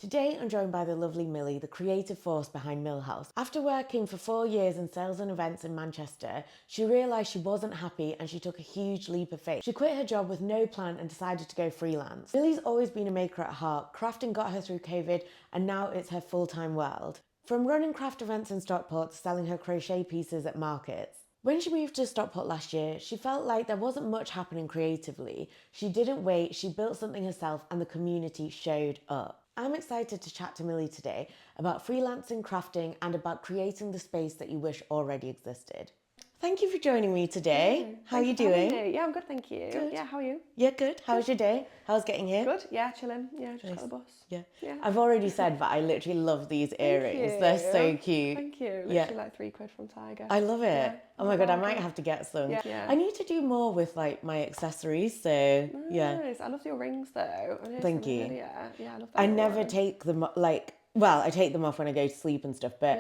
Today I'm joined by the lovely Millie, the creative force behind Mill Haus. After working for 4 years in sales and events in Manchester, she realised she wasn't happy and she took a huge leap of faith. She quit her job with no plan and decided to go freelance. Millie's always been a maker at heart. Crafting got her through COVID and now it's her full-time world. From running craft events in Stockport to selling her crochet pieces at markets. When she moved to Stockport last year, she felt like there wasn't much happening creatively. She didn't wait, she built something herself and the community showed up. I'm excited to chat to Millie today about freelancing, crafting and about creating the space that you wish already existed. Thank you for joining me today. How are you doing? Yeah, I'm good, thank you. Good. Yeah, how are you? Yeah, good. How was your day? How's getting here? Good, yeah, chilling. Yeah, just Nice. got the bus. Yeah. Yeah. I've already said, but I literally love these earrings. They're so cute. Thank you. Yeah. Literally like £3 from Tiger. I love it. Yeah. Oh my God, I might have to get some. Yeah. I need to do more with like my accessories, so yeah. Nice. I love your rings though. Thank you. Earlier. Yeah, I love that. I never take them I take them off when I go to sleep and stuff, but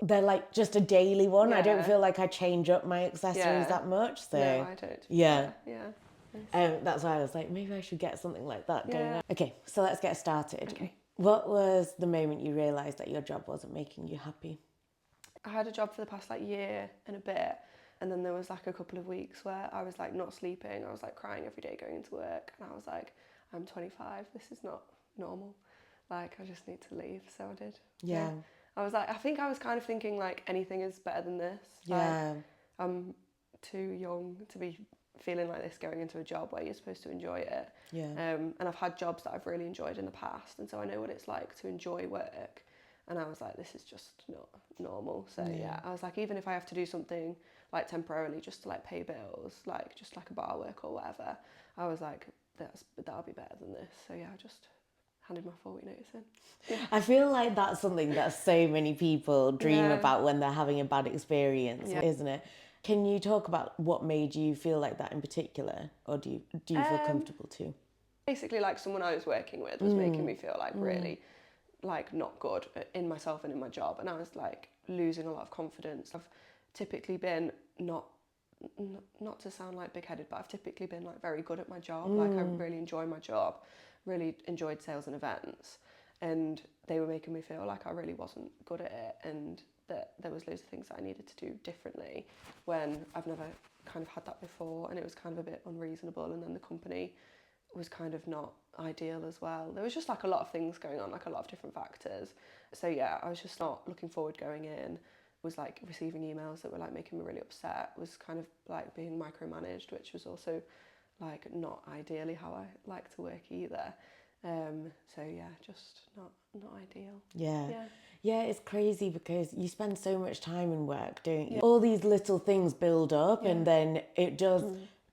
they're like just a daily one. Yeah. I don't feel like I change up my accessories that much. So no, I don't. Yeah. Nice. That's why I was like, maybe I should get something like that going Yeah. on. Okay, so let's get started. Okay. What was the moment you realised that your job wasn't making you happy? I had a job for the past like year and a bit, and then there was like a couple of weeks where I was like not sleeping. I was like crying every day going into work, and I was like, I'm 25, this is not normal. Like, I just need to leave, so I did. Yeah. I was like, I think I was kind of thinking like anything is better than this. Yeah. Like, I'm too young to be feeling like this going into a job where you're supposed to enjoy it. Yeah. And I've had jobs that I've really enjoyed in the past, and so I know what it's like to enjoy work. And I was like, this is just not normal. So yeah, I was like, even if I have to do something like temporarily just to like pay bills, like just like a bar work or whatever, I was like, that'll be better than this. So yeah, I just handed my 4-week notice in. Yeah. I feel like that's something that so many people dream about when they're having a bad experience, isn't it? Can you talk about what made you feel like that in particular, or do you feel comfortable too? Basically, like someone I was working with was making me feel like really like not good in myself and in my job, and I was like losing a lot of confidence. I've typically been not to sound like big-headed, but I've typically been like very good at my job. Like I really enjoy my job, really enjoyed sales and events, and they were making me feel like I really wasn't good at it, and that there was loads of things that I needed to do differently when I've never kind of had that before, and it was kind of a bit unreasonable, and then the company was kind of not ideal as well. There was just like a lot of things going on, like a lot of different factors. So yeah, I was just not looking forward going in, was like receiving emails that were like making me really upset, was kind of like being micromanaged, which was also like not ideally how I like to work either. So yeah, just not ideal. Yeah, it's crazy because you spend so much time in work doing all these little things build up and then it does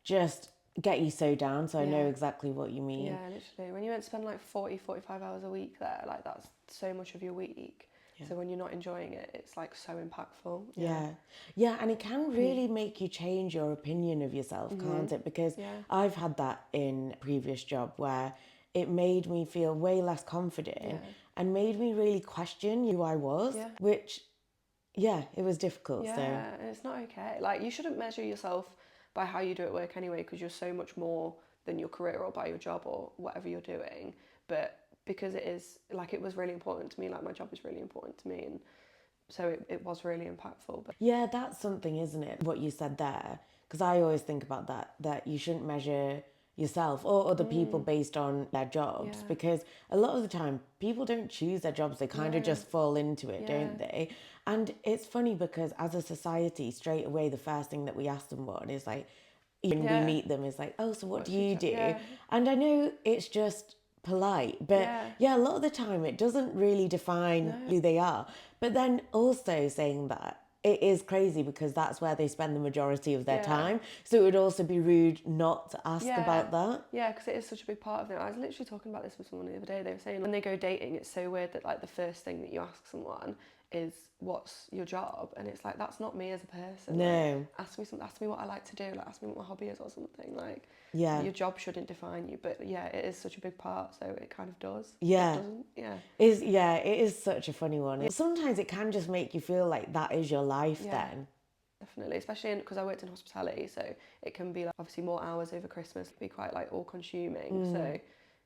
just get you so down. So I know exactly what you mean. Yeah, literally. When you went to spend like 45 hours a week there, like that's so much of your week. So when you're not enjoying it, it's like so impactful. Yeah, and it can really make you change your opinion of yourself, can't it? Because I've had that in a previous job where it made me feel way less confident and made me really question who I was, which, it was difficult. Yeah, so. and it's not okay. Like, you shouldn't measure yourself by how you do at work anyway, because you're so much more than your career or by your job or whatever you're doing. But because it is, like, it was really important to me, like my job is really important to me, and so it was really impactful. But yeah, that's something, isn't it, what you said there? Because I always think about that you shouldn't measure yourself or other people based on their jobs, because a lot of the time people don't choose their jobs, they kind of just fall into it, don't they? And it's funny because as a society, straight away the first thing that we ask someone is like, when we meet them, is like, oh, so what do you do? And I know it's just polite, but a lot of the time it doesn't really define who they are. But then also saying that, it is crazy because that's where they spend the majority of their time. So it would also be rude not to ask about that. Yeah, because it is such a big part of it. I was literally talking about this with someone the other day. They were saying when they go dating, it's so weird that like the first thing that you ask someone is, what's your job? And it's like, that's not me as a person. No. Like, ask me what I like to do, like ask me what my hobby is or something. Like, your job shouldn't define you, but it is such a big part, so it kind of does. It is such a funny one. Sometimes it can just make you feel like that is your life then. Definitely, especially because I worked in hospitality, so it can be like obviously more hours over Christmas, it can be quite like all consuming. So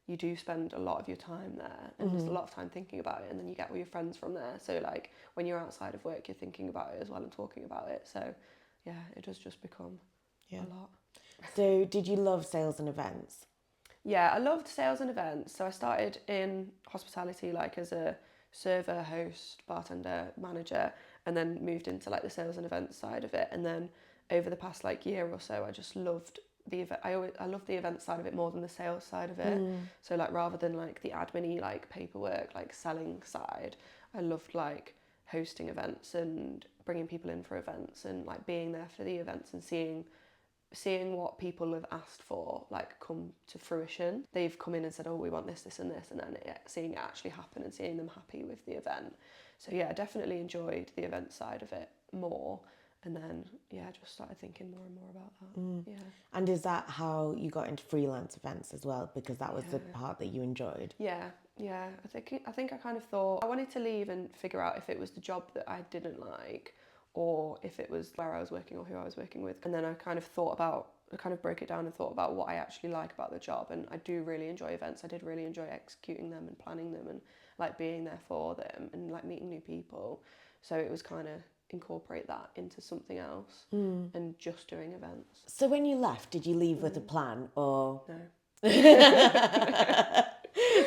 you do spend a lot of your time there, and there's a lot of time thinking about it, and then you get all your friends from there. So like when you're outside of work, you're thinking about it as well and talking about it. So yeah, it does just become a lot. So did you love sales and events? Yeah, I loved sales and events. So I started in hospitality, like as a server, host, bartender, manager, and then moved into like the sales and events side of it. And then over the past like year or so, I just loved the event. I love the event side of it more than the sales side of it. So like rather than like the admin-y like paperwork, like selling side, I loved like hosting events and bringing people in for events and like being there for the events and seeing what people have asked for like come to fruition. They've come in and said, oh, we want this, this and this, and then seeing it actually happen and seeing them happy with the event. So yeah, I definitely enjoyed the event side of it more. And then, yeah, I just started thinking more and more about that. Yeah. And is that how you got into freelance events as well? Because that was the part that you enjoyed. Yeah. I think I kind of thought I wanted to leave and figure out if it was the job that I didn't like or if it was where I was working or who I was working with. And then I kind of broke it down and thought about what I actually like about the job. And I do really enjoy events. I did really enjoy executing them and planning them and like being there for them and like meeting new people. So it was kind of incorporate that into something else and just doing events. So when you left, did you leave with a plan or? No.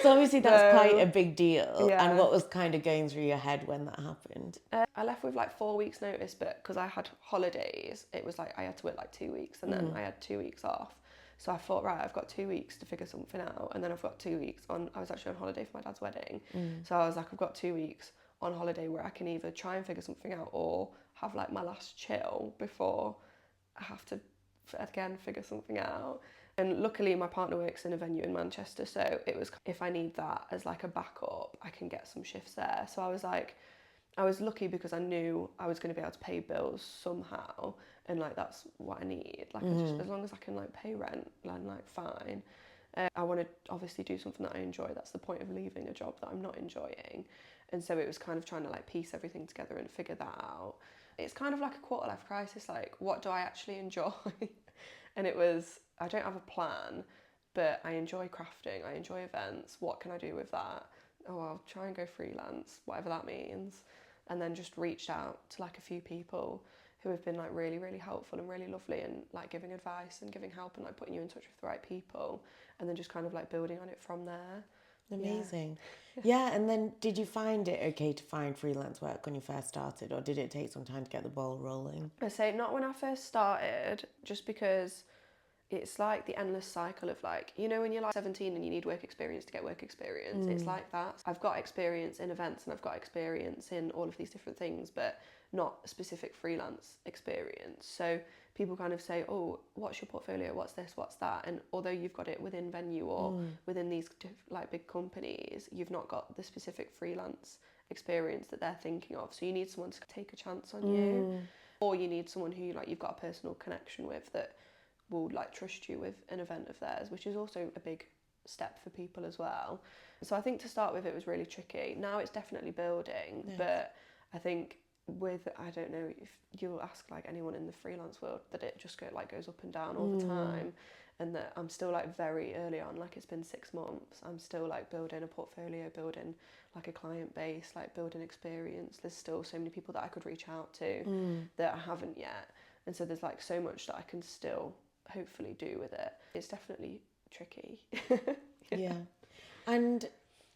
So obviously that's quite a big deal. Yeah. And what was kind of going through your head when that happened? I left with like 4 weeks notice, but because I had holidays, it was like I had to work like 2 weeks and then I had 2 weeks off. So I thought, right, I've got 2 weeks to figure something out. And then I've got 2 weeks I was actually on holiday for my dad's wedding. So I was like, I've got 2 weeks on holiday where I can either try and figure something out or have like my last chill before I have to again figure something out. And luckily my partner works in a venue in Manchester, so it was if I need that as like a backup, I can get some shifts there. So I was lucky because I knew I was going to be able to pay bills somehow, and like that's what I need. Like I just, as long as I can like pay rent, then like fine. I want to obviously do something that I enjoy. That's the point of leaving a job that I'm not enjoying. And so it was kind of trying to like piece everything together and figure that out. It's kind of like a quarter life crisis, like what do I actually enjoy? And it was, I don't have a plan, but I enjoy crafting, I enjoy events. What can I do with that? Oh, I'll try and go freelance, whatever that means. And then just reached out to like a few people who have been like really, really helpful and really lovely and like giving advice and giving help and like putting you in touch with the right people, and then just kind of like building on it from there. Amazing. Yeah, and then did you find it okay to find freelance work when you first started, or did it take some time to get the ball rolling? I say not when I first started, just because it's like the endless cycle of like, you know, when you're like 17 and you need work experience to get work experience, it's like that. I've got experience in events and I've got experience in all of these different things, but not specific freelance experience. So people kind of say, oh, what's your portfolio? What's this? What's that? And although you've got it within venue or within these like big companies, you've not got the specific freelance experience that they're thinking of. So you need someone to take a chance on you, or you need someone who like you've got a personal connection with that will like trust you with an event of theirs, which is also a big step for people as well. So I think to start with it was really tricky. Now it's definitely building, but I think I don't know if you'll ask like anyone in the freelance world, that it just goes up and down all the time, and that I'm still like very early on, like it's been 6 months. I'm still like building a portfolio, building like a client base, like building experience. There's still so many people that I could reach out to that I haven't yet, and so there's like so much that I can still hopefully do with it. It's definitely tricky. Yeah. And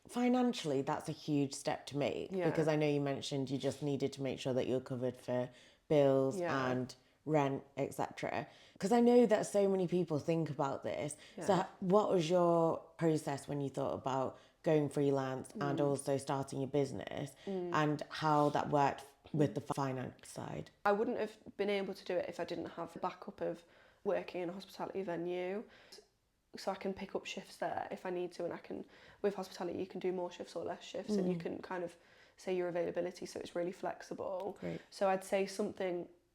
financially, that's a huge step to make, because I know you mentioned you just needed to make sure that you're covered for bills and rent, etc. Because I know that so many people think about this. So what was your process when you thought about going freelance and also starting your business, and how that worked with the finance side? I wouldn't have been able to do it if I didn't have the backup of working in a hospitality venue. So I can pick up shifts there if I need to, and I can, with hospitality you can do more shifts or less shifts, and you can kind of say your availability, so it's really flexible. Great. So I'd say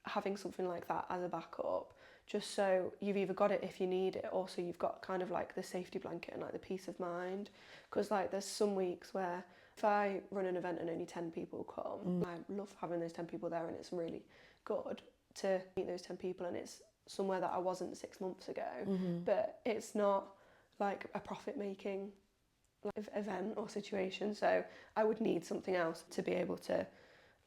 having something like that as a backup, just so you've either got it if you need it, or so you've got kind of like the safety blanket and like the peace of mind. Because like there's some weeks where if I run an event and only 10 people come, I love having those 10 people there, and it's really good to meet those 10 people, and it's somewhere that I wasn't 6 months ago, but it's not like a profit making event or situation. So I would need something else to be able to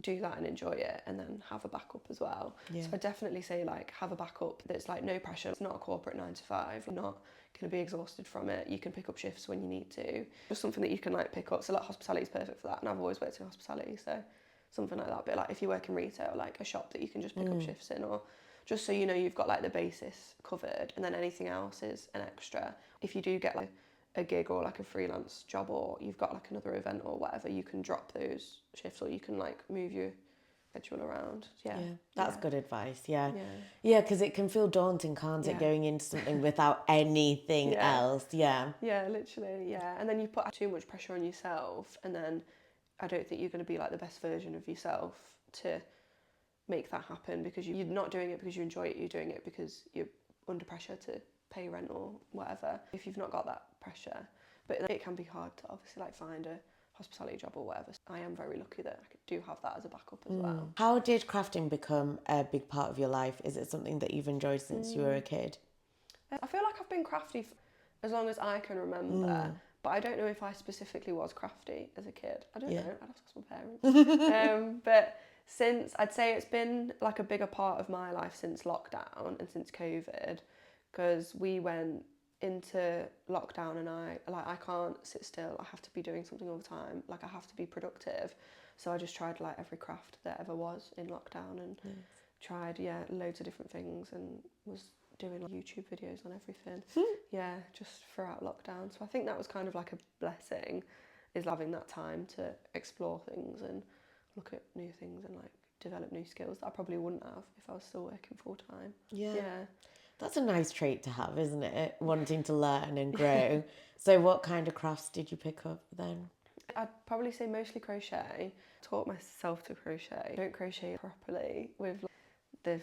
do that and enjoy it, and then have a backup as well. Yeah. So I definitely say like have a backup that's like no pressure. It's not a corporate 9 to 5. You're not going to be exhausted from it. You can pick up shifts when you need to. Just something that you can like pick up. So like hospitality is perfect for that, and I've always worked in hospitality, so something like that. But like if you work in retail, like a shop that you can just pick up shifts in, or just so you know you've got like the basis covered, and then anything else is an extra. If you do get like a gig or like a freelance job, or you've got like another event or whatever, you can drop those shifts, or you can like move your schedule around. That's good advice. Yeah, yeah, because it can feel daunting, can't it, Yeah. going into something without anything else. Yeah, literally, and then you put too much pressure on yourself, and then I don't think you're going to be like the best version of yourself to make that happen, because you're not doing it because you enjoy it. You're doing it because you're under pressure to pay rent or whatever, if you've not got that pressure. But it can be hard to obviously like find a hospitality job or whatever. I am very lucky that I do have that as a backup as well. How did crafting become a big part of your life? Is it something that you've enjoyed since you were a kid? I feel like I've been crafty as long as I can remember, but I don't know if I specifically was crafty as a kid. I don't know, I'd have to ask my parents. But since, I'd say it's been like a bigger part of my life since lockdown and since COVID, because we went into lockdown and I can't sit still. I have to be doing something all the time. Like I have to be productive. So I just tried like every craft that ever was in lockdown, and tried loads of different things, and was doing like YouTube videos on everything. Just throughout lockdown. So I think that was kind of like a blessing, is having that time to explore things and look at new things and like develop new skills that I probably wouldn't have if I was still working full time. Yeah. That's a nice trait to have, isn't it? Wanting to learn and grow. So what kind of crafts did you pick up then? I'd probably say mostly crochet. Taught myself to crochet. I don't crochet properly with like, the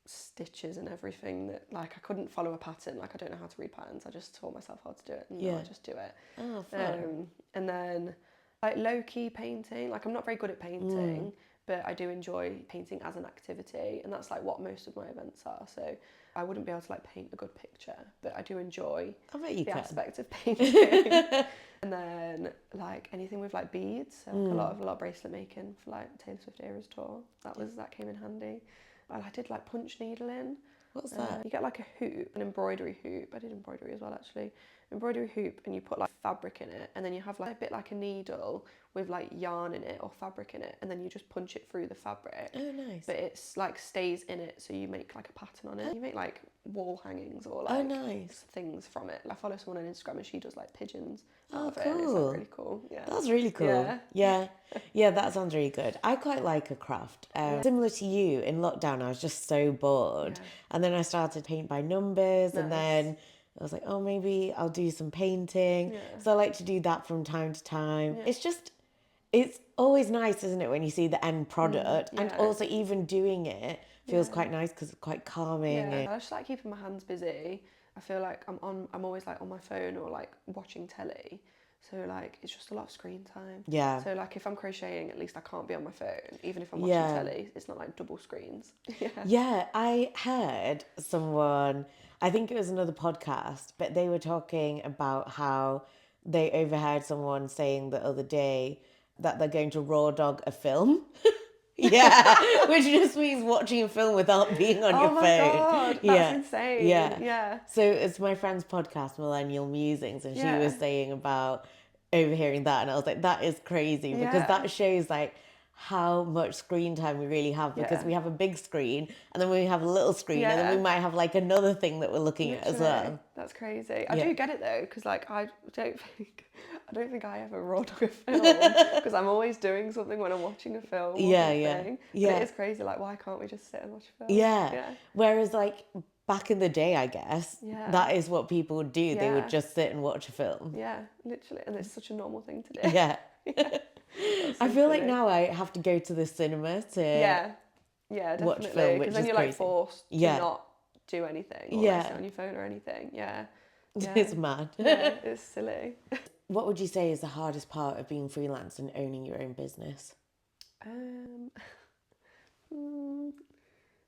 stitches and everything, that like I couldn't follow a pattern. Like I don't know how to read patterns. I just taught myself how to do it, and now I just do it. Oh, fun. And then like low-key painting. Like I'm not very good at painting, but I do enjoy painting as an activity, and that's like what most of my events are. So I wouldn't be able to like paint a good picture, but I do enjoy the aspect of painting. And then like anything with like beads, so like a lot of bracelet making for like Taylor Swift Eras tour. That came in handy. And I did like punch needling. What's that? You get like a hoop, an embroidery hoop. I did embroidery as well actually. Embroidery hoop, and you put like fabric in it, and then you have like a bit like a needle with like yarn in it or fabric in it, and then you just punch it through the fabric. Oh, nice. But it's like stays in it, so you make like a pattern on it. You make like wall hangings or like things from it. I follow someone on Instagram and she does like pigeons out of it. And it's like really cool. Yeah, that's really cool. Yeah, that sounds really good. I quite like a craft. Similar to you, in lockdown I was just so bored, and then I started paint by numbers, and then I was like, oh, maybe I'll do some painting. So I like to do that from time to time. It's always nice, isn't it, when you see the end product, and also even doing it feels quite nice because it's quite calming. I just like keeping my hands busy. I feel like I'm always like on my phone or like watching telly. So like it's just a lot of screen time. Yeah. So like if I'm crocheting, at least I can't be on my phone. Even if I'm watching telly, it's not like double screens. Yeah, I heard someone, I think it was another podcast, but they were talking about how they overheard someone saying the other day that they're going to raw dog a film. Which just means watching a film without being on your phone. Oh my God, that's insane. Yeah. So it's my friend's podcast, Millennial Musings, and she was saying about overhearing that, and I was like, that is crazy, because that shows like how much screen time we really have, because we have a big screen, and then we have a little screen, and then we might have like another thing that we're looking at as well. That's crazy. I do get it though, because like I don't think I ever raw dog a film, because I'm always doing something when I'm watching a film. But it is crazy. Like, why can't we just sit and watch a film? Whereas like back in the day, I guess that is what people would do. They would just sit and watch a film. Yeah, literally, and it's such a normal thing to do. I feel like now I have to go to the cinema to definitely. watch film, because then you're like forced to not do anything or like, sit on your phone or anything. It's mad. It's silly. What would you say is the hardest part of being freelance and owning your own business?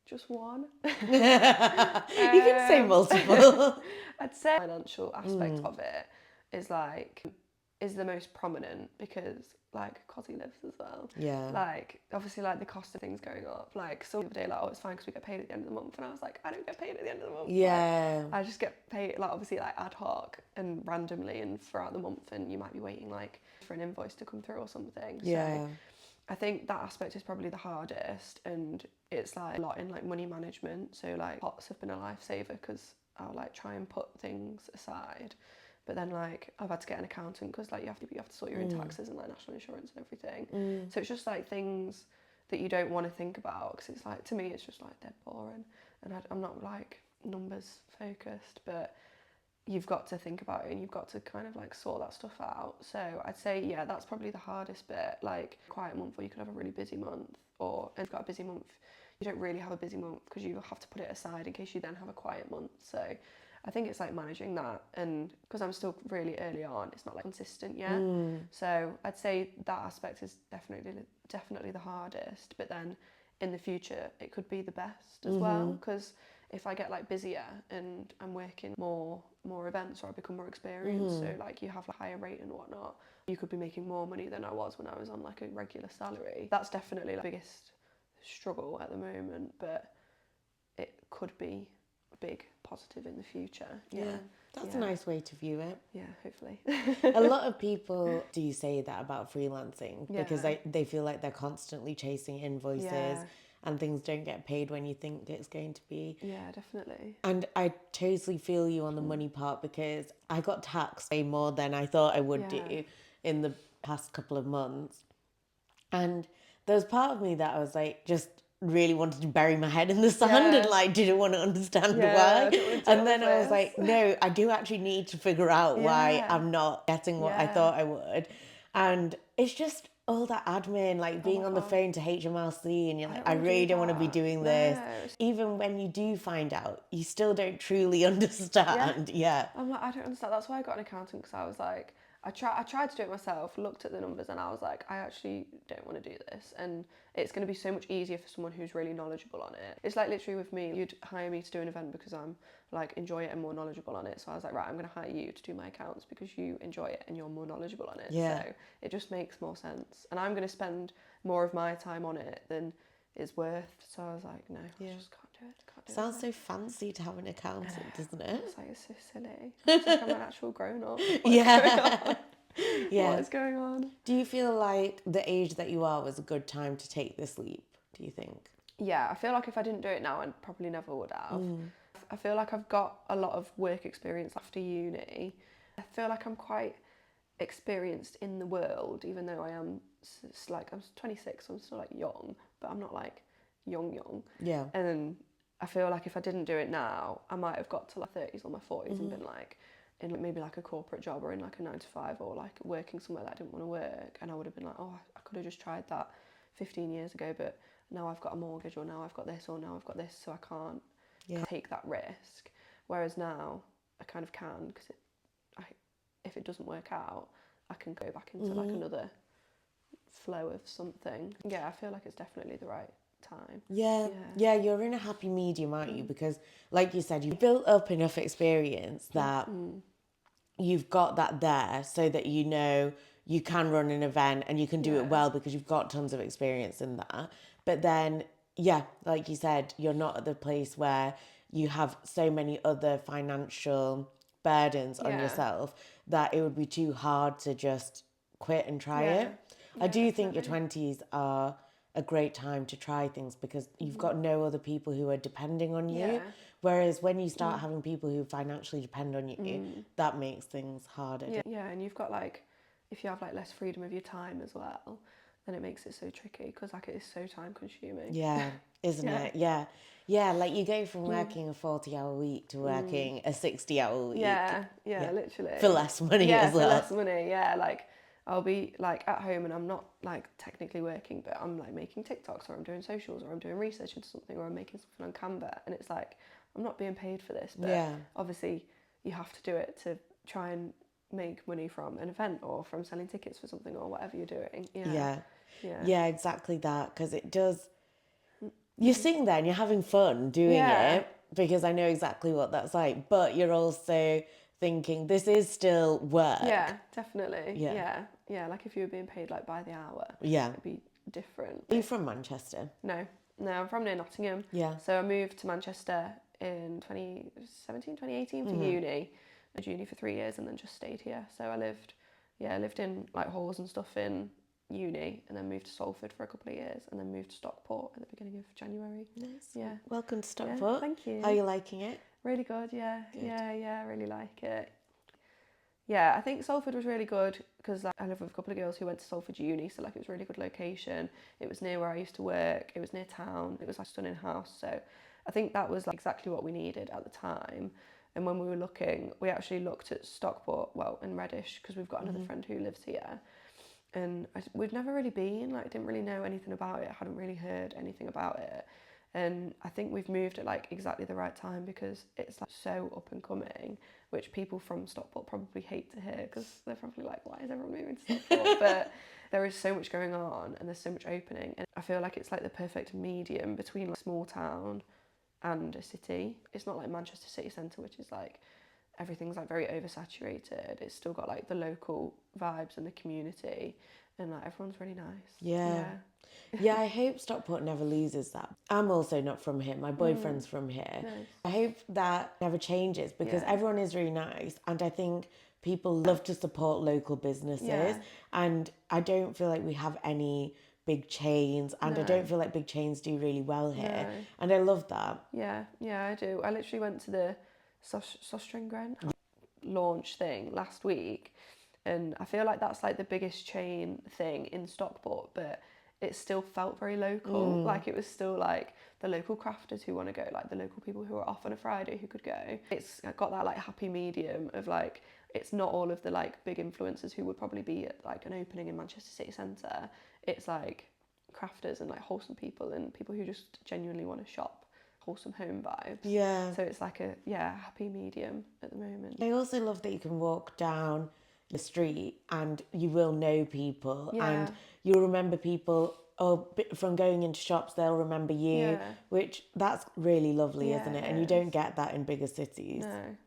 Just one. You can say multiple. I'd say the financial aspect of it is the most prominent because Cosy lives as well. Yeah. Obviously the cost of things going up. Some of the day oh, it's fine because we get paid at the end of the month, and I was like, I don't get paid at the end of the month. Yeah. I just get paid obviously ad hoc and randomly and throughout the month, and you might be waiting for an invoice to come through or something. Yeah. So I think that aspect is probably the hardest, and it's a lot in money management. So pots have been a lifesaver because I'll try and put things aside, but then I've had to get an accountant because you have to sort your own taxes and national insurance and everything. So it's just things that you don't want to think about because it's to me it's just dead boring, and I'm not numbers focused, but you've got to think about it and you've got to kind of sort that stuff out. So I'd say that's probably the hardest bit. Quiet month, or you could have a really busy month, and if you've got a busy month you don't really have a busy month because you have to put it aside in case you then have a quiet month. So I think it's managing that, and because I'm still really early on, it's not consistent yet. So I'd say that aspect is definitely the hardest, but then in the future it could be the best as well, because if I get busier and I'm working more events, or I become more experienced, so you have a higher rate and whatnot, you could be making more money than I was when I was on a regular salary. That's definitely the biggest struggle at the moment, but it could be a big positive in the future. That's a nice way to view it. Yeah, hopefully. A lot of people do say that about freelancing because they feel like they're constantly chasing invoices and things don't get paid when you think it's going to be. Yeah, definitely. And I totally feel you on the money part because I got taxed way more than I thought I would do in the past couple of months. And there was part of me that I was just really wanted to bury my head in the sand and didn't want to understand why. And then I was like, no, I do actually need to figure out why I'm not getting what I thought I would. And it's just all that admin, being on the phone to HMRC, and you're I really don't want to be doing this. Even when you do find out, you still don't truly understand. I'm I don't understand. That's why I got an accountant, because I was I tried to do it myself, looked at the numbers, and I was I actually don't want to do this. And it's going to be so much easier for someone who's really knowledgeable on it. It's literally with me, you'd hire me to do an event because I'm enjoy it and more knowledgeable on it. So I was right, I'm going to hire you to do my accounts because you enjoy it and you're more knowledgeable on it. So it just makes more sense. And I'm going to spend more of my time on it than it's worth. So I was no, I just can't do it. Sounds so fancy to have an accountant, doesn't it? It's so silly. It's I'm an actual grown-up. Yeah. What is going on? Do you feel like the age that you are was a good time to take this leap, do you think? Yeah, I feel if I didn't do it now, I probably never would have. I feel I've got a lot of work experience after uni. I feel I'm quite experienced in the world, even though I am I'm 26, so I'm still young, but I'm not young. Yeah. And I feel if I didn't do it now, I might have got to 30s or my 40s and been in maybe a corporate job or in a 9-to-5 or working somewhere that I didn't want to work, and I would have been oh, I could have just tried that 15 years ago, but now I've got a mortgage, or now I've got this, or now I've got this, so I can't take that risk. Whereas now I kind of can, because if it doesn't work out, I can go back into another flow of something. Yeah, I feel it's definitely the right time. Yeah, you're in a happy medium, aren't you? Because like you said, you've built up enough experience that you've got that there, so that you can run an event and you can do it well because you've got tons of experience in that. But then like you said, you're not at the place where you have so many other financial burdens on yourself that it would be too hard to just quit and try it. I do think your 20s are a great time to try things because you've got no other people who are depending on you. Whereas when you start having people who financially depend on you, that makes things harder. Yeah, and you've got if you have less freedom of your time as well, then it makes it so tricky because it is so time consuming. Yeah, isn't it? Yeah, you go from working a 40-hour week to working a 60-hour week. Yeah, literally. For less money as well. Yeah, for less money, I'll be at home and I'm not technically working, but I'm making TikToks, or I'm doing socials, or I'm doing research into something, or I'm making something on Canva, and it's I'm not being paid for this, but obviously you have to do it to try and make money from an event or from selling tickets for something or whatever you're doing. Yeah, exactly that, because it does. You're sitting there and you're having fun doing Yeah. it because I know exactly what that's like, but you're also thinking this is still work. Yeah, definitely. Yeah. Yeah. Yeah, like if you were being paid like by the hour, Yeah. it'd be different. Are you from Manchester? No, I'm from near Nottingham. Yeah. So I moved to Manchester in 2017, 2018 for uni. I did uni for 3 years and then just stayed here. So I lived in like halls and stuff in uni, and then moved to Salford for a couple of years, and then moved to Stockport at the beginning of January. Nice. Yeah. Welcome to Yeah, Stockport. thank you. How are you liking it? Really good, yeah. Good. Yeah, I really like it. Yeah, I think Salford was really good because like, I live with a couple of girls who went to Salford uni, so like it was a really good location. It was near where I used to work. It was near town. It was like a stunning house. So I think that was like exactly what we needed at the time. And when we were looking, we actually looked at Stockport, well, in Reddish, because we've got another friend who lives here. And we'd never really been, like, didn't really know anything about it, hadn't really heard anything about it. And I think we've moved at like exactly the right time because it's like so up and coming, which people from Stockport probably hate to hear because they're probably like, why is everyone moving to Stockport? But there is so much going on and there's so much opening. And I feel like it's like the perfect medium between like small town and a city. It's not like Manchester city centre, which is like everything's like very oversaturated. It's still got like the local vibes and the community, and like everyone's really nice. Yeah. Yeah, I hope Stockport never loses that. I'm also not from here. My boyfriend's from here. Nice. I hope that never changes because Yeah. everyone is really nice, and I think people love to support local businesses. Yeah. And I don't feel like we have any big chains, and I No. don't feel like big chains do really well here. No. And I love that. Yeah, I do. I literally went to the Sostringen launch thing last week, and I feel like that's like the biggest chain thing in Stockport, but it still felt very local. Like it was still like the local crafters who want to go, like the local people who are off on a Friday who could go. It's got that like happy medium of like, it's not all of the like big influencers who would probably be at like an opening in Manchester City Centre. It's like crafters and like wholesome people and people who just genuinely want to shop, wholesome home vibes. Yeah. So it's like a happy medium at the moment. I also love that you can walk down the street and you will know people and you'll remember people from going into shops, they'll remember you, which that's really lovely, isn't it? And you don't get that in bigger cities.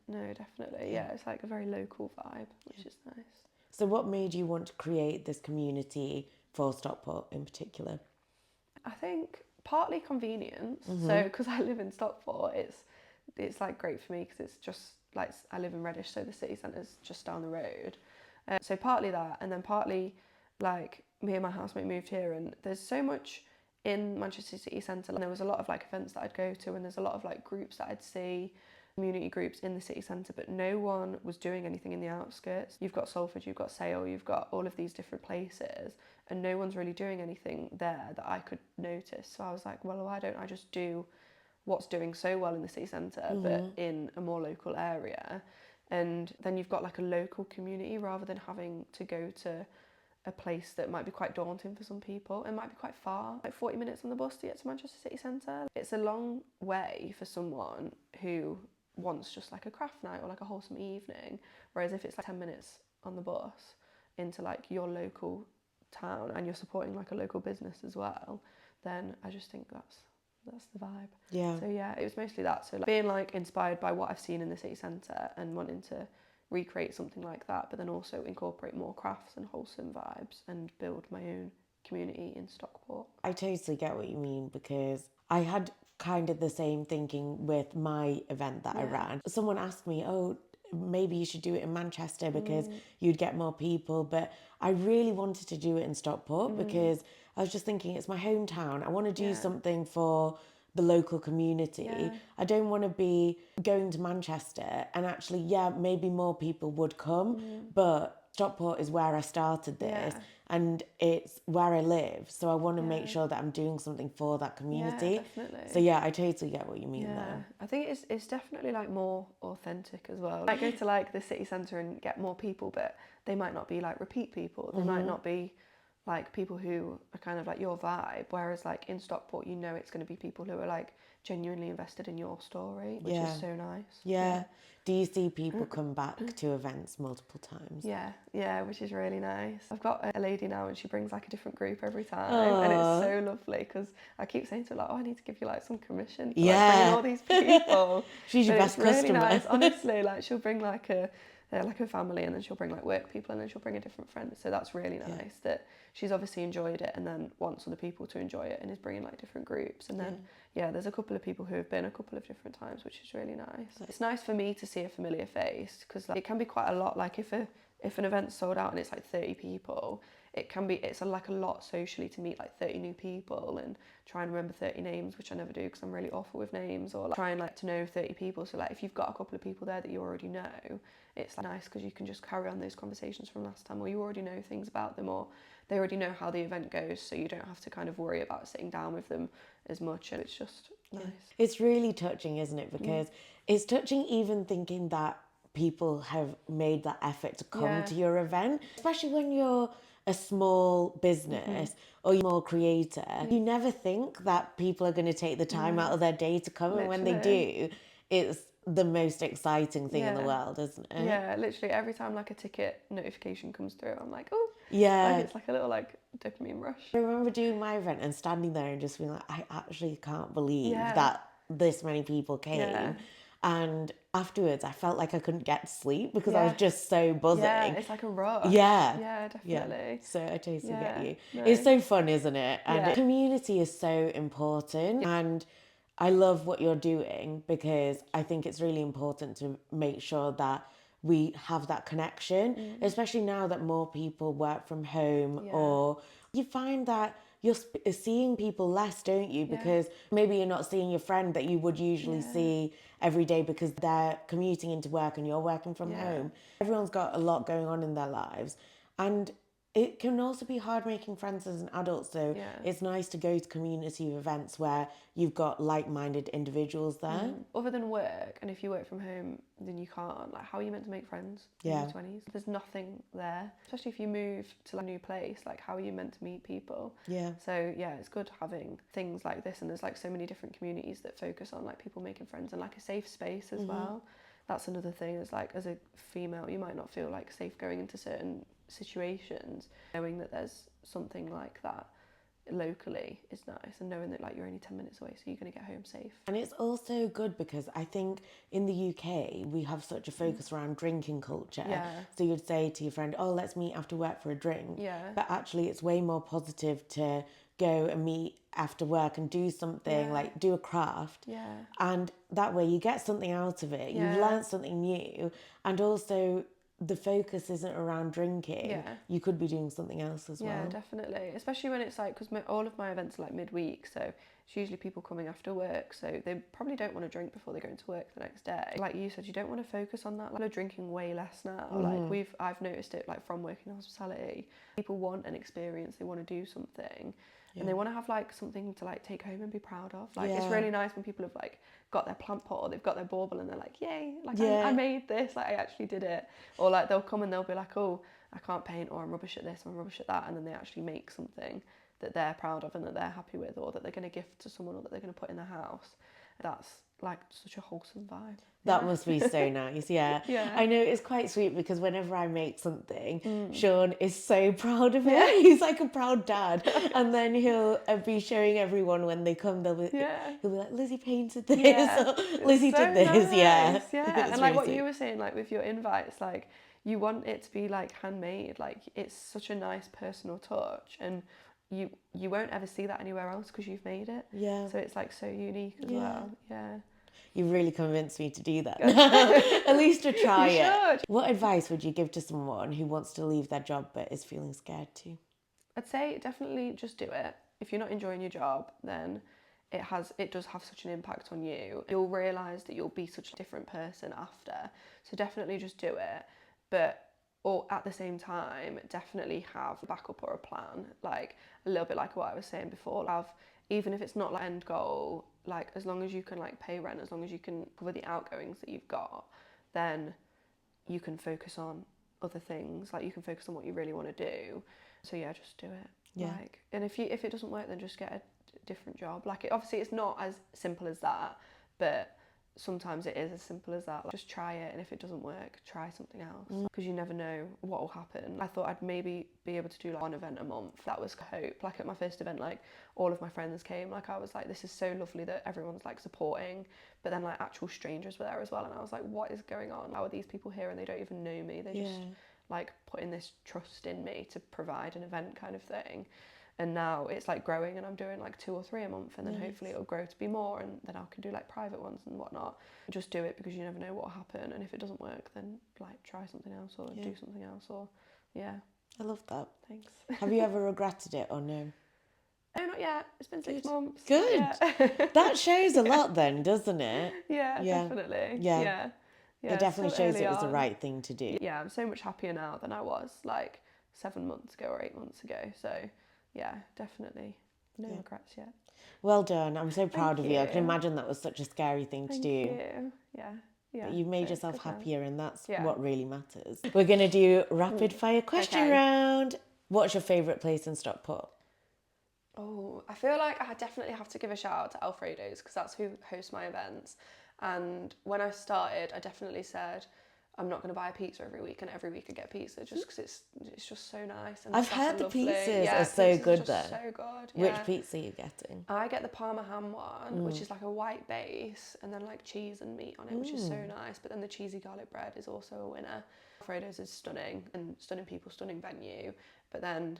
No, definitely. Yeah, it's like a very local vibe, which is nice. So what made you want to create this community for Stockport in particular? I think partly convenience. So because I live in Stockport, it's like great for me because it's just like I live in Reddish, so the city centre's just down the road. So partly that, and then partly like me and my housemate moved here, and there's so much in Manchester City Centre. And there was a lot of like events that I'd go to, and there's a lot of like groups that I'd see, community groups in the city centre, but no one was doing anything in the outskirts. You've got Salford, you've got Sale, you've got all of these different places, and no one's really doing anything there that I could notice. So I was like, well, why don't I just do what's doing so well in the city centre, but in a more local area? And then you've got like a local community rather than having to go to a place that might be quite daunting for some people. It might be quite far, like 40 minutes on the bus to get to Manchester City Centre. It's a long way for someone who wants just like a craft night or like a wholesome evening, whereas if it's like 10 minutes on the bus into like your local town and you're supporting like a local business as well, then I just think that's the vibe. Yeah. So yeah, it was mostly that. So like being like inspired by what I've seen in the city centre and wanting to recreate something like that, but then also incorporate more crafts and wholesome vibes and build my own community in Stockport. I totally get what you mean because I had kind of the same thinking with my event that I ran. Someone asked me, oh, maybe you should do it in Manchester because you'd get more people, but I really wanted to do it in Stockport because I was just thinking it's my hometown. I want to do something for the local community. I don't want to be going to Manchester and actually, maybe more people would come, but Stockport is where I started this and it's where I live. So I want to make sure that I'm doing something for that community. Yeah, definitely. So I totally get what you mean Yeah, there. I think it's definitely like more authentic as well. Like go to like the city centre and get more people, but they might not be like repeat people. They might not be like people who are kind of like your vibe, whereas like in Stockport, you know, it's going to be people who are like genuinely invested in your story, which is so nice. Yeah. Do you see people come back to events multiple times? Yeah, which is really nice. I've got a lady now and she brings like a different group every time. Aww. And it's so lovely because I keep saying to her like, oh, I need to give you like some commission for like bringing all these people. She's your best it's really customer. Nice, honestly. Like she'll bring like a family, and then she'll bring like work people, and then she'll bring a different friend. So that's really nice that she's obviously enjoyed it and then wants other people to enjoy it and is bringing like different groups. And then there's a couple of people who have been a couple of different times, which is really nice. It's nice for me to see a familiar face because like, it can be quite a lot. Like if an event's sold out and it's like 30 people, it's like a lot socially to meet like 30 new people and try and remember 30 names, which I never do because I'm really awful with names, or like trying like to know 30 people. So like if you've got a couple of people there that you already know, it's like, nice because you can just carry on those conversations from last time, or you already know things about them, or they already know how the event goes, so you don't have to kind of worry about sitting down with them as much, and it's just nice. It's really touching, isn't it? Because it's touching even thinking that people have made that effort to come to your event, especially when you're a small business or you're more creator. You never think that people are going to take the time out of their day to come, and when they do, it's the most exciting thing in the world, isn't it? Yeah, literally every time like a ticket notification comes through, I'm like, oh, yeah, like it's like a little like dopamine rush. I remember doing my event and standing there and just being like, I actually can't believe that this many people came. And afterwards, I felt like I couldn't get to sleep because I was just so buzzing. Yeah, it's like a rush. Yeah. Yeah, definitely. Yeah. So I totally get you. No. It's so fun, isn't it? And community is so important. And I love what you're doing because I think it's really important to make sure that we have that connection, especially now that more people work from home, or you find that you're seeing people less, don't you? Because maybe you're not seeing your friend that you would usually see every day because they're commuting into work and you're working from home. Everyone's got a lot going on in their lives. And it can also be hard making friends as an adult, so it's nice to go to community events where you've got like-minded individuals there. Other than work, and if you work from home, then you can't. Like, how are you meant to make friends in your 20s? There's nothing there. Especially if you move to like, a new place, like how are you meant to meet people? Yeah. So yeah, it's good having things like this, and there's like so many different communities that focus on like people making friends and like a safe space as well. That's another thing, is like as a female, you might not feel like safe going into certain situations. Knowing that there's something like that locally is nice, and knowing that like you're only 10 minutes away, so you're going to get home safe. And it's also good because I think in the UK we have such a focus around drinking culture. So you'd say to your friend, oh, let's meet after work for a drink. But actually it's way more positive to go and meet after work and do something, like do a craft. And that way you get something out of it. You've learned something new, and also the focus isn't around drinking. You could be doing something else as well. Yeah, definitely. Especially when it's like, because all of my events are like midweek, so it's usually people coming after work, so they probably don't want to drink before they go into work the next day. Like you said, you don't want to focus on that. Like, I'm drinking way less now. Like I've noticed it like from working in hospitality. People want an experience, they want to do something. And they want to have like something to like take home and be proud of. Like it's really nice when people have like got their plant pot or they've got their bauble and they're like, yay, like I made this, like I actually did it. Or like they'll come and they'll be like, oh, I can't paint, or I'm rubbish at this, or I'm rubbish at that, and then they actually make something that they're proud of and that they're happy with, or that they're going to gift to someone, or that they're going to put in their house. That's like such a wholesome vibe. That must be so nice. Yeah. I know it's quite sweet because whenever I make something, Sean is so proud of it. He's like a proud dad. And then he'll be showing everyone when they come, he'll be like, Lizzie painted this, or Lizzie did this. Nice. And like what you were saying, like with your invites, like you want it to be like handmade, like it's such a nice personal touch, and you won't ever see that anywhere else because you've made it. So it's like so unique as well. You've really convinced me to do that. At least to try it. What advice would you give to someone who wants to leave their job but is feeling scared to? I'd say definitely just do it. If you're not enjoying your job, then it does have such an impact on you. You'll realise that you'll be such a different person after. So definitely just do it. But or at the same time, definitely have a backup or a plan. Like a little bit like what I was saying before. Even if it's not like end goal, like as long as you can like pay rent, as long as you can cover the outgoings that you've got, then you can focus on other things. Like you can focus on what you really want to do. So yeah, just do it. Yeah. Like, and if it doesn't work, then just get a different job. Like, obviously it's not as simple as that, but sometimes it is as simple as that. Like, just try it, and if it doesn't work, try something else, because you never know what will happen. I thought I'd maybe be able to do like one event a month. That was hope. Like at my first event, like all of my friends came. Like I was like, this is so lovely that everyone's like supporting, but then like actual strangers were there as well, and I was like, what is going on? How are these people here and they don't even know me? They just like putting this trust in me to provide an event kind of thing. And now it's like growing, and I'm doing like 2 or 3 a month, and then hopefully it'll grow to be more, and then I can do like private ones and whatnot. Just do it, because you never know what will happen, and if it doesn't work, then like try something else or do something else, or I love that. Thanks. Have you ever regretted it or no? No, not yet. It's been 6 months. Good. That shows a lot then, doesn't it? Yeah, definitely. Yeah. It definitely still shows early it was the on. right thing to do. Yeah, I'm so much happier now than I was like 7 months ago or 8 months ago. So yeah, definitely no regrets yet. Well done. I'm so proud of you. I can you. imagine that was such a scary thing to do. You. Yeah. But you made so yourself good now. happier, and that's Yeah. what really matters. We're going to do rapid fire question Okay. round. What's your favourite place in Stockport? Oh, I feel like I definitely have to give a shout out to Alfredo's, because that's who hosts my events. And when I started, I definitely said, I'm not going to buy a pizza every week, and every week I get pizza, just because it's just so nice. And I've staff heard are the lovely. pizzas are so pizzas good just there. So good. Which Yeah. pizza are you getting? I get the Parma ham one, which is like a white base, and then like cheese and meat on it, which is so nice. But then the cheesy garlic bread is also a winner. Alfredo's is stunning, and stunning people, stunning venue. But then,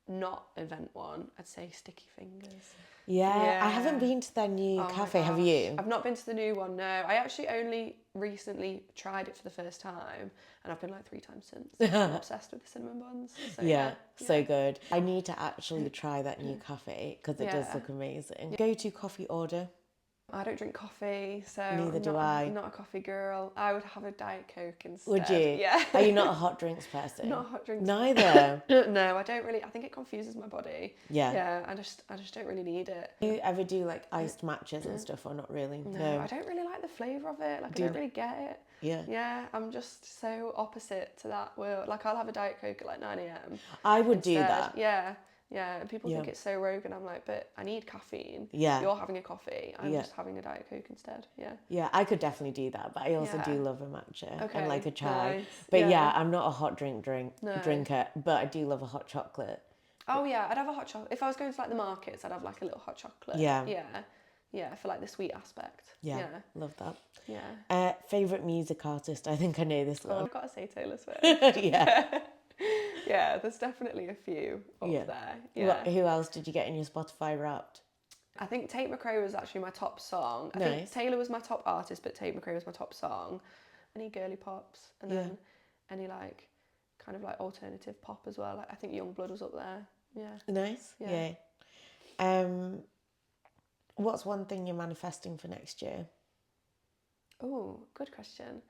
not event one, I'd say Sticky Fingers. Yeah, I haven't been to their new cafe, have you? I've not been to the new one, no. I actually only recently tried it for the first time, and I've been like 3 times since. I'm obsessed with the cinnamon buns. So, so good. I need to actually try that new cafe, because it does look amazing. Go-to coffee order? I don't drink coffee, so Neither do I'm not a coffee girl. I would have a Diet Coke instead. Would you? Yeah. Are you not a hot drinks person? Not a hot drinks. Neither. No, I don't really. I think it confuses my body. Yeah. Yeah, I just don't really need it. Do you ever do like iced matches and stuff, or not really? No, I don't really like the flavour of it. Like, I don't really get it. Yeah. Yeah, I'm just so opposite to that world. Like, I'll have a Diet Coke at like 9 a.m. I would do instead. that. Yeah, and people think it's so rogue, and I'm like, but I need caffeine. Yeah. You're having a coffee. I'm just having a Diet Coke instead. Yeah. Yeah, I could definitely do that, but I also do love a matcha and like a chai. Nice. But yeah, I'm not a hot drinker, but I do love a hot chocolate. Oh yeah, I'd have a hot chocolate. If I was going to like the markets, I'd have like a little hot chocolate. Yeah. Yeah, for like the sweet aspect. Yeah, love that. Yeah. Favourite music artist? I think I know this one. I've got to say Taylor Swift. Yeah. Yeah, there's definitely a few up there. Yeah. Who else did you get in your Spotify Wrapped? I think Tate McRae was actually my top song. I think Taylor was my top artist, but Tate McRae was my top song. Any girly pops, and then any like kind of like alternative pop as well. Like, I think Youngblood was up there. Yeah. Nice. Yeah. What's one thing you're manifesting for next year? Oh, good question.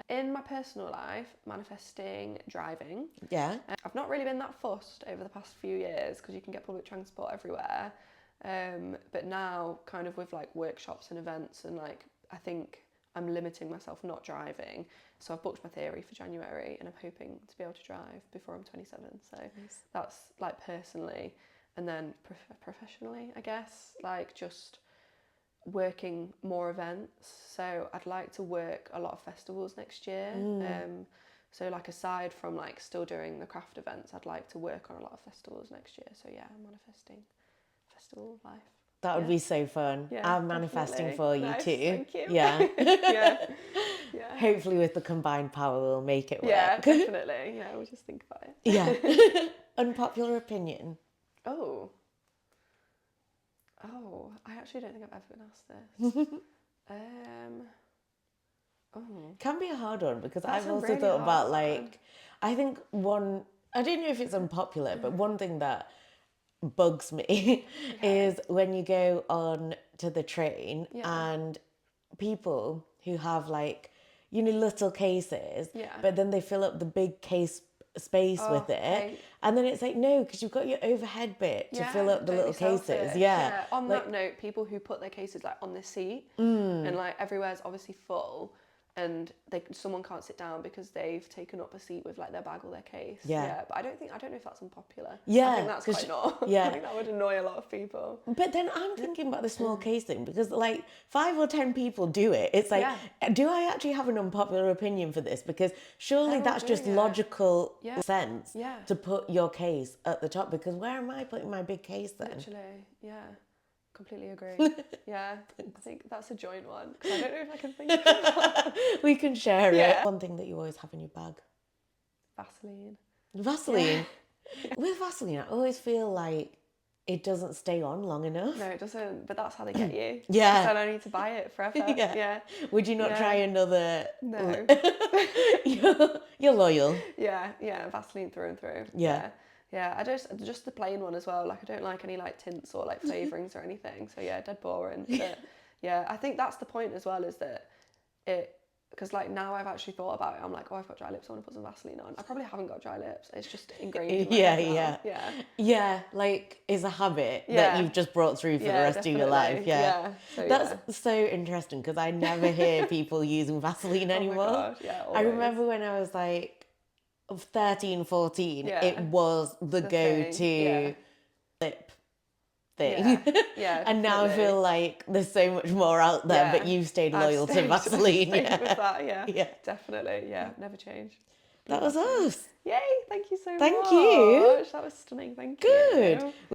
In my personal life, manifesting driving. Yeah. I've not really been that fussed over the past few years, because you can get public transport everywhere. But now, kind of with like workshops and events, and like, I think I'm limiting myself not driving. So I've booked my theory for January, and I'm hoping to be able to drive before I'm 27. So that's like personally. And then professionally, I guess, like just working more events. So I'd like to work a lot of festivals next year. So like, aside from like still doing the craft events, I'd like to work on a lot of festivals next year. So yeah, I'm manifesting festival life. That would be so fun. Yeah, I'm manifesting definitely. for you Nice, too. thank you. Yeah. Yeah. Hopefully with the combined power we'll make it work. Yeah, definitely. Yeah, we'll just think about it. Yeah. Unpopular opinion. Oh, I actually don't think I've ever been asked this. Can be a hard one, because That's I've a also really thought about hard like, one. I think I don't know if it's unpopular, but one thing that bugs me is when you go on to the train and people who have like, little cases, but then they fill up the big case space with it, and then it's like, no, because you've got your overhead bit to fill up the don't little be selfish. cases. Yeah. On that note, people who put their cases like on the seat and like everywhere's obviously full, and someone can't sit down because they've taken up a seat with like their bag or their case. Yeah. But I don't know if that's unpopular. Yeah, I think that's quite not. yeah. I think that would annoy a lot of people. But then I'm thinking about the small case thing, because like 5 or 10 people do it. It's like, do I actually have an unpopular opinion for this? Because surely They're all that's just doing it. logical sense Yeah. to put your case at the top, because where am I putting my big case then? Literally, yeah. Completely agree. Yeah, I think that's a joint one, because I don't know if I can think of one. We can share it. Yeah. One thing that you always have in your bag. Vaseline. Vaseline. With Vaseline, I always feel like it doesn't stay on long enough. No, it doesn't, but that's how they get you. Yeah. So I need to buy it forever. Yeah. Would you not try another? No. You're loyal. Yeah, Vaseline through and through. Yeah. Yeah, I just the plain one as well. Like, I don't like any like tints or like flavourings or anything. So yeah, dead boring. But yeah, I think that's the point as well, is that because like now I've actually thought about it. I'm like, oh, I've got dry lips, I want to put some Vaseline on. I probably haven't got dry lips. It's just ingrained in my head now. Yeah, like it's a habit that you've just brought through for the rest of your life. So, that's so interesting, because I never hear people using Vaseline anymore. Oh my God, yeah, I remember when I was like 13, 14, it was the go-to lip thing. And now I feel like there's so much more out there, but you've stayed loyal to Vaseline. With that, definitely. Never change. That was us. Yay, thank you so much. Thank you. That was stunning, thank you. Good.